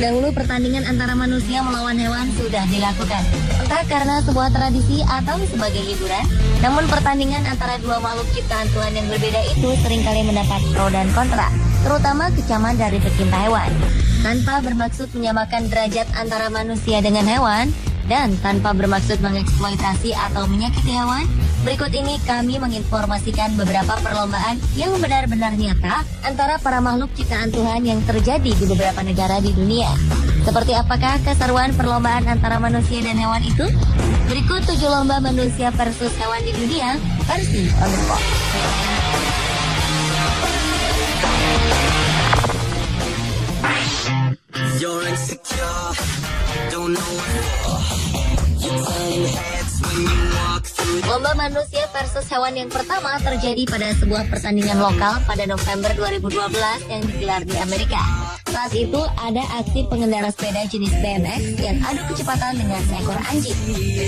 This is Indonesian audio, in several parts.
Dahulu pertandingan antara manusia melawan hewan sudah dilakukan, entah karena sebuah tradisi atau sebagai hiburan. Namun pertandingan antara dua makhluk ciptaan Tuhan yang berbeda itu seringkali mendapat pro dan kontra, terutama kecaman dari pecinta hewan. Tanpa bermaksud menyamakan derajat antara manusia dengan hewan, dan tanpa bermaksud mengeksploitasi atau menyakiti hewan, berikut ini kami menginformasikan beberapa perlombaan yang benar-benar nyata antara para makhluk ciptaan Tuhan yang terjadi di beberapa negara di dunia. Seperti apakah keseruan perlombaan antara manusia dan hewan itu? Berikut 7 lomba manusia versus hewan di dunia versi on the spot. You're insecure, don't know what. Lomba manusia versus hewan yang pertama terjadi pada sebuah pertandingan lokal pada November 2012 yang digelar di Amerika. Saat itu ada aksi pengendara sepeda jenis BMX yang adu kecepatan dengan seekor anjing.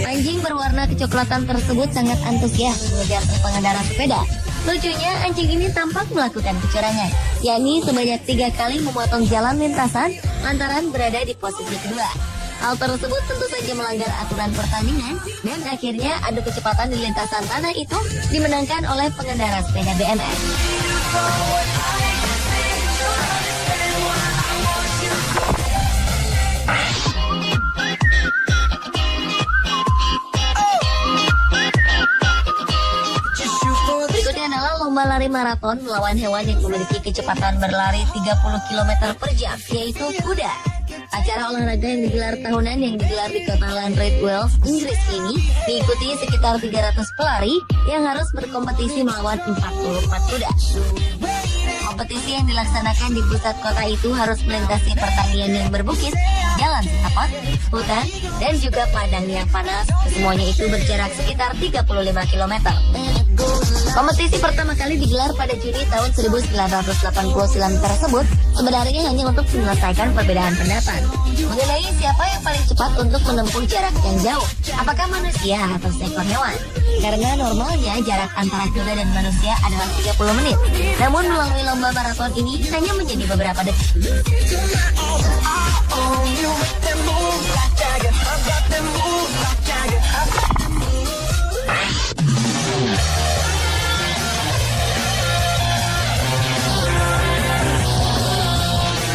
Anjing berwarna kecoklatan tersebut sangat antusias mengejar pengendara sepeda. Lucunya, anjing ini tampak melakukan kecurangan, yakni sebanyak 3 kali memotong jalan lintasan lantaran berada di posisi kedua. Hal tersebut tentu saja melanggar aturan pertandingan dan akhirnya adu kecepatan di lintasan tanah itu dimenangkan oleh pengendara sepeda BMX. Berikutnya adalah lomba lari maraton melawan hewan yang memiliki kecepatan berlari 30 km per jam, yaitu kuda. Acara olahraga yang digelar tahunan yang digelar di kota Landrace, Wales, Inggris ini diikuti sekitar 300 pelari yang harus berkompetisi melawan 44 kuda. Kompetisi yang dilaksanakan di pusat kota itu harus melintasi pertanian yang berbukit, jalan setapak, hutan, dan juga padang yang panas. Semuanya itu berjarak sekitar 35 km. Kompetisi pertama kali digelar pada Juni tahun 1989 tersebut sebenarnya hanya untuk menyelesaikan perbedaan pendapat mengenai siapa yang paling cepat untuk menempuh jarak yang jauh, apakah manusia atau seekor hewan. Karena normalnya jarak antara kuda dan manusia adalah 30 menit. Namun melalui lomba maraton ini hanya menjadi beberapa detik.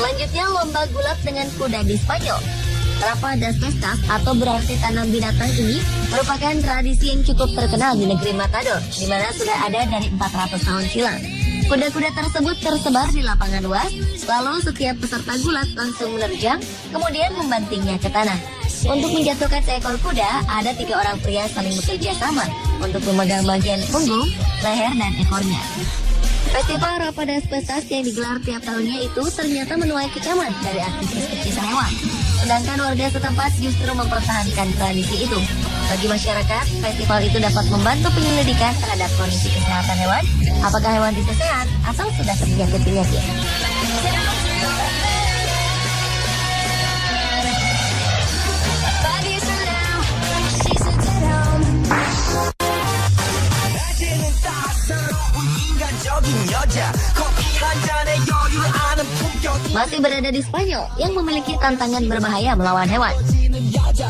Selanjutnya lomba gulap dengan kuda di Spanyol. Trapa das Pestas atau berarti tanam binatang ini merupakan tradisi yang cukup terkenal di negeri Matador, di mana sudah ada dari 400 tahun silam. Kuda-kuda tersebut tersebar di lapangan luas, lalu setiap peserta gulat langsung menerjang, kemudian membantingnya ke tanah. Untuk menjatuhkan seekor kuda, ada 3 orang pria saling bekerja sama untuk memegang bagian punggung, leher, dan ekornya. Festival Trapa das Pestas yang digelar tiap tahunnya itu ternyata menuai kecaman dari aktivis pecinta hewan. Sedangkan warga setempat justru mempertahankan tradisi itu. Bagi masyarakat, festival itu dapat membantu penyelidikan terhadap kondisi kesehatan hewan, apakah hewan itu sehat atau sudah terjangkit penyakit. Masih berada di Spanyol yang memiliki tantangan berbahaya melawan hewan.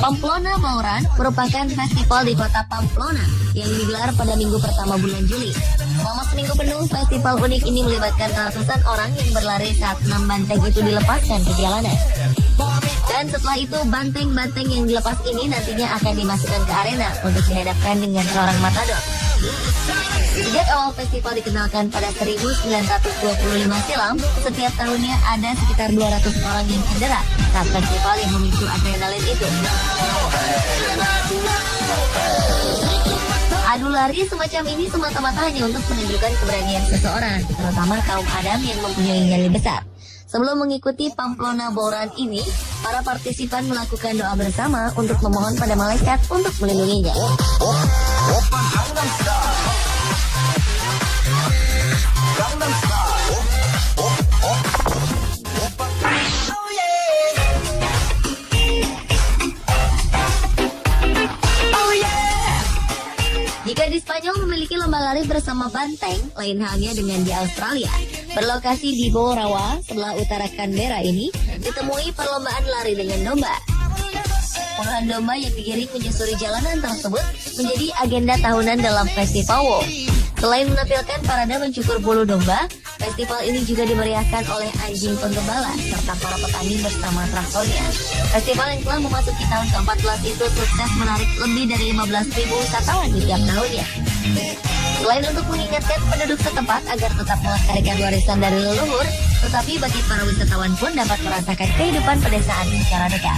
Pamplona Bauran merupakan festival di kota Pamplona yang digelar pada minggu pertama bulan Juli. Selama seminggu penuh, festival unik ini melibatkan ratusan orang yang berlari saat 6 banteng itu dilepaskan ke jalanan. Dan setelah itu, banteng-banteng yang dilepas ini nantinya akan dimasukkan ke arena untuk dihadapkan dengan seorang matador. Sejak awal festival dikenalkan pada 1925 silam, setiap tahunnya ada sekitar 200 orang yang cedera saat festival yang memicu adrenalin itu. Adu lari semacam ini semata-mata hanya untuk menunjukkan keberanian seseorang, terutama kaum Adam yang mempunyai nyali besar. Sebelum mengikuti Pamplona Bauran ini, para partisipan melakukan doa bersama untuk memohon pada malaikat untuk melindunginya. Jika di Spanyol memiliki lomba lari bersama banteng, lain halnya dengan di Australia. Berlokasi di Bowrawa, sebelah utara Canberra ini, ditemui perlombaan lari dengan domba. Puluhan domba yang digiring menyusuri jalanan tersebut menjadi agenda tahunan dalam festival WOW. Selain menampilkan parade mencukur bulu domba, festival ini juga dimeriahkan oleh anjing penggembala serta para petani bersama traktornya. Festival yang telah memasuki tahun ke-14 itu sukses menarik lebih dari 15.000 wisatawan di tiap tahunnya. Selain untuk mengingatkan penduduk setempat agar tetap melestarikan warisan dari leluhur, tetapi bagi para wisatawan pun dapat merasakan kehidupan pedesaan secara dekat.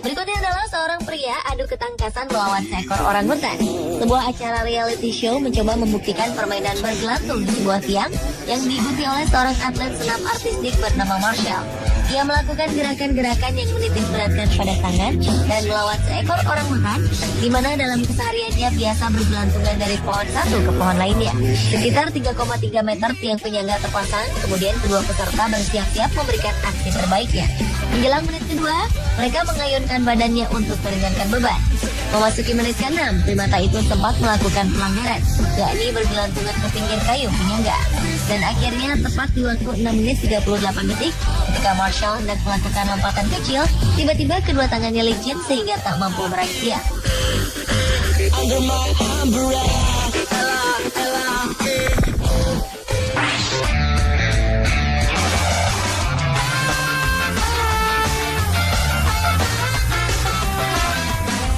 Berikutnya adalah seorang pria adu ketangkasan melawan seekor orangutan. Sebuah acara reality show mencoba membuktikan permainan bergelantung di sebuah tiang yang diikuti oleh seorang atlet senam artistik bernama Marshall. Ia melakukan gerakan-gerakan yang menitik beratkan pada tangan dan melawan seekor orangutan, di mana dalam kesehariannya biasa bergelantungan dari pohon satu ke pohon lainnya. Sekitar 3,3 meter tiang penyangga terpasang, kemudian kedua peserta bersiap-siap memberikan aksi terbaiknya. Menjelang menit kedua, mereka mengayunkan badannya untuk meringankan beban. Memasuki menit ke-6, primata itu sempat melakukan pelanggaran, yakni bergelantungan ke pinggir kayu penyangga. Dan akhirnya tepat di waktu 6 menit 38 detik, ketika Marshall hendak melakukan lompatan kecil, tiba-tiba kedua tangannya licin sehingga tak mampu meraih tiang.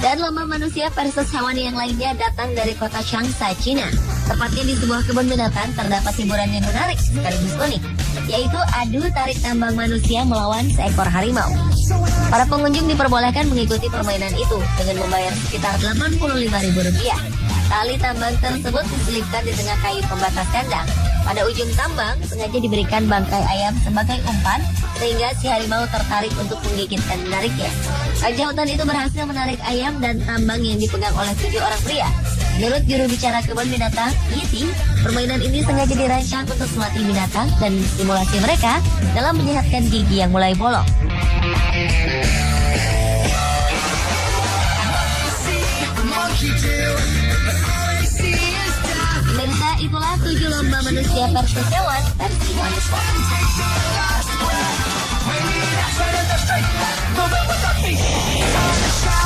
Dan lomba manusia versus hewan yang lainnya datang dari kota Changsha, Cina. Tepatnya di sebuah kebun binatang terdapat hiburan yang menarik sekaligus unik, yaitu adu tarik tambang manusia melawan seekor harimau. Para pengunjung diperbolehkan mengikuti permainan itu dengan membayar sekitar Rp85.000. Tali tambang tersebut diselipkan di tengah kayu pembatas kandang. Pada ujung tambang sengaja diberikan bangkai ayam sebagai umpan sehingga si harimau tertarik untuk menggigit dan menariknya. Raja hutan itu berhasil menarik ayam dan tambang yang dipegang oleh 7 orang pria. Menurut juru bicara kebun binatang, Yeti, permainan ini sengaja dirancang untuk melatih binatang dan stimulasi mereka dalam menyehatkan gigi yang mulai bolong. Pemirsa, itulah 7 lomba manusia versus hewan versi Wondersport. Moving with the beat.